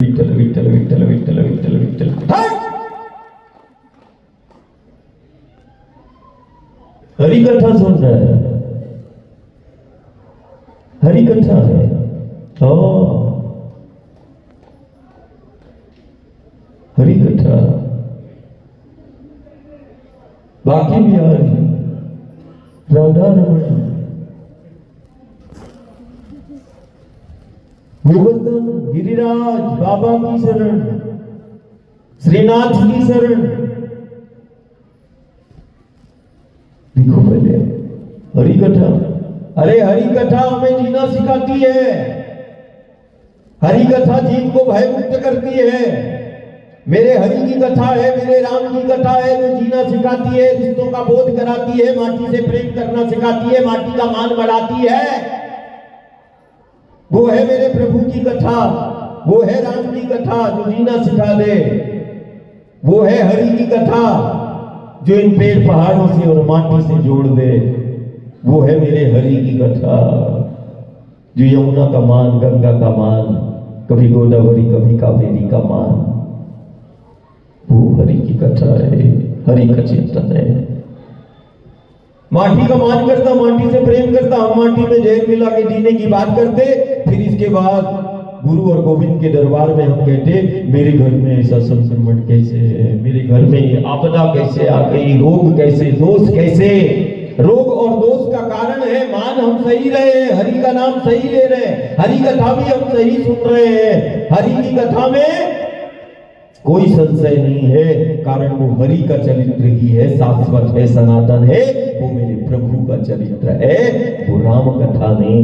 विठ्ठल विठ्ठल विठ्ठल विठ्ठल विठ्ठल विठ्ठल। हरि कथा सुन रहा है, हरि कथा है। हरि कथा बाकी भी आ रही, राधा रमण, गोवर्धन गिरिराज बाबा की शरण, श्रीनाथ की शरण। देखो पहले हरि कथा। अरे हरि कथा हमें जीना सिखाती है, हरि कथा जीव को भय मुक्त करती है। मेरे हरि की कथा है, मेरे राम की कथा है जो जीना सिखाती है, रिश्तों का बोध कराती है, माटी से प्रेम करना सिखाती है, माटी का मान बढ़ाती है। वो है मेरे प्रभु की कथा, वो है राम की कथा जो जीना सिखा दे। वो है हरि की कथा जो इन पेड़ पहाड़ों से और माटी से जोड़ दे। वो है मेरे हरि की कथा जो यमुना का मान, गंगा का मान, कभी गोदावरी कभी कावेरी का मान। वो हरि की कथा है, हरि का चिंतन है। माटी का मान करता, माटी से प्रेम करता, हम माटी में जहर मिला के जीने की बात करते। फिर इसके बाद गुरु और गोविंद के दरबार में हम कहते मेरे घर में ऐसा संक्रमण कैसे है, मेरे घर में ये आपदा कैसे आ गई, रोग कैसे, दोष कैसे। रोग और दोष का कारण है मान हम सही रहे हैं, हरि का नाम सही ले रहे हैं, हरि कथा भी हम सही सुन रहे हैं। हरि की कथा में कोई संशय नहीं है, कारण वो हरि का चरित्र ही है, शाश्वत है, सनातन है। वो मेरे प्रभु का चरित्र है, वो राम कथा नहीं,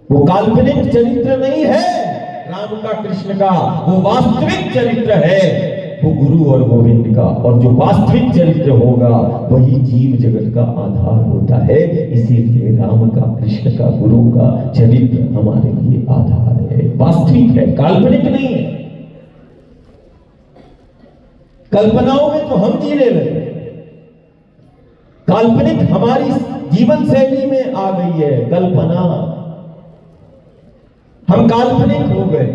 वो काल्पनिक चरित्र नहीं है राम का, कृष्ण का। वो वास्तविक चरित्र है, वो गुरु और गोविंद का। और जो वास्तविक चरित्र होगा वही जीव जगत का आधार होता है। इसीलिए राम का, कृष्ण का, गुरु का चरित्र हमारे लिए आधार है, वास्तविक है, काल्पनिक नहीं है। कल्पनाओं में तो हम जीने लगे, काल्पनिक हमारी जीवन शैली में आ गई है। कल्पना, हम काल्पनिक हो गए,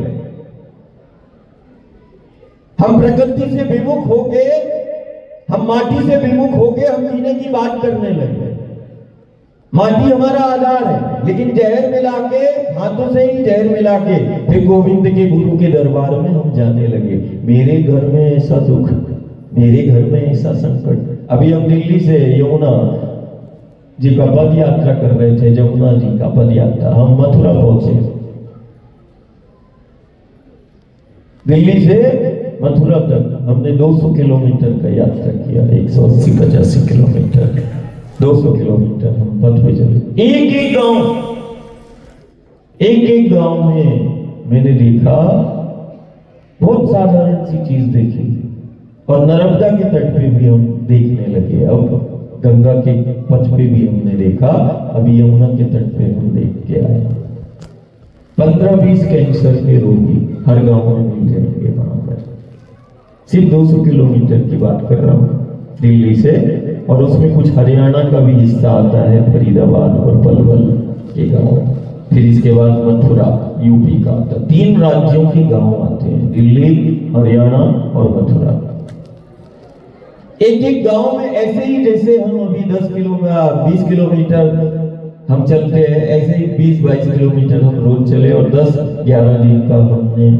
हम प्रकृति से विमुख हो गए, हम माटी से विमुख हो गए, हम जीने की बात करने लगे। माटी हमारा आधार है, लेकिन जहर मिला के, हाथों से ही जहर मिला के फिर गोविंद के, गुरु के दरबार में हम जाने लगे। मेरे घर में ऐसा दुख, मेरे घर में ऐसा संकट। अभी हम दिल्ली से यमुना जी का पद यात्रा कर रहे थे, यमुना जी का पद यात्रा। हम मथुरा पहुंचे, दिल्ली से मथुरा तक हमने 200 किलोमीटर का यात्रा किया, 180-85 किलोमीटर, 200 किलोमीटर हम पथ पे चले। एक एक गांव में मैंने देखा, बहुत साधारण सी चीज देखी। और नर्मदा के तट पे भी हम देखने लगे, अब गंगा के पथ पे भी हमने देखा, अभी यमुना के तट पे हम देख के आए। 15-20 कैंसर के रोगी हर गांव में मिल जाएंगे वहां पर। सिर्फ 200 किलोमीटर की बात कर रहा हूँ दिल्ली से, और उसमें कुछ हरियाणा का भी हिस्सा आता है, फरीदाबाद और पलवल के गांव। फिर इसके बाद मथुरा यूपी का आता। 3 राज्यों के गांव आते हैं, दिल्ली, हरियाणा और मथुरा। एक एक गांव में ऐसे ही जैसे हम अभी 20 किलोमीटर हम चलते हैं, ऐसे ही 20-22 किलोमीटर हम रोज चले, और 10-11 दिन का हमने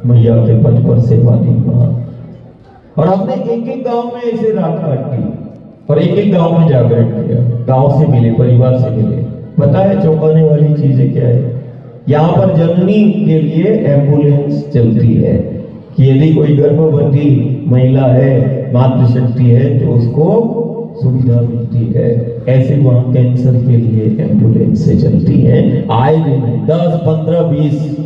मैया के पथ पर सेवा दी वहां। और हमने एक एक गांव में ऐसे रात काटी और एक एक गांव में जागरण किया। गांव से मिले, परिवार से मिले। पता है चौंकाने वाली चीजें क्या है? यहाँ पर जननी के लिए एम्बुलेंस चलती है कि यदि कोई गर्भवती महिला है, मातृशक्ति है, तो उसको सुविधा मिलती है। ऐसे वहां कैंसर के लिए एम्बुलेंस से चलती है। आए दिन 10, 15, 20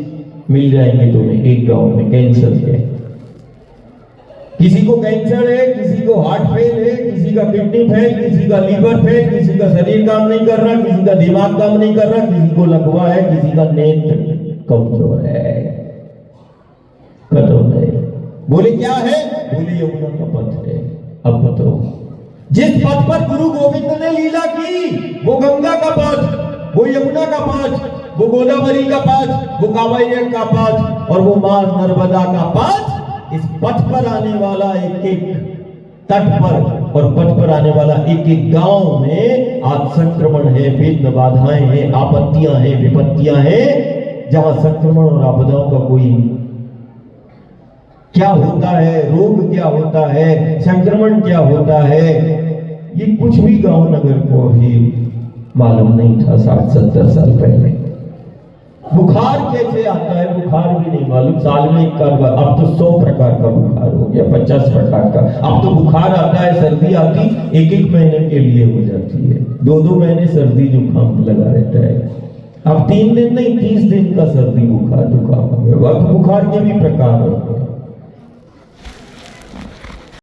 मिल जाएंगे तुम्हें एक गांव में कैंसर के। किसी को कैंसर है, किसी को हार्ट फेल है, किसी का किडनी फेल, किसी का लीवर फेल, किसी का शरीर काम नहीं कर रहा, किसी का दिमाग काम नहीं कर रहा, किसी को लकवा है, किसी का नेत्र कमजोर है, खत्म है। बोले क्या है? बोले यमुना का पथ है। अब बताओ, जिस पथ पर गुरु गोविंद ने लीला की, वो गंगा का पथ, वो यमुना का पथ, वो गोदावरी का पथ, वो कांवड़िया का पथ और वो मां नर्मदा का पथ। इस पथ पर आने वाला एक एक तट पर और पथ पर आने वाला एक एक गांव में आज संक्रमण है, विघ्न बाधाएं हैं, आपत्तियां हैं, विपत्तियां हैं। जहां संक्रमण और आपदाओं का कोई क्या होता है, रोग क्या होता है, संक्रमण क्या होता है, ये कुछ भी गांव नगर को अभी मालूम नहीं था 60-70 साल पहले। बुखार कैसे आता है, बुखार भी नहीं मालूम। साल में एक बार, अब तो 100 प्रकार का बुखार हो गया, 50 प्रकार का। अब तो बुखार आता है, सर्दी आती एक एक महीने के लिए हो जाती है, 2-2 महीने सर्दी जुकाम लगा रहता है। अब 3 दिन नहीं 30 दिन का सर्दी बुखार जुकाम हो गया। अब बुखार के भी प्रकार होते हैं।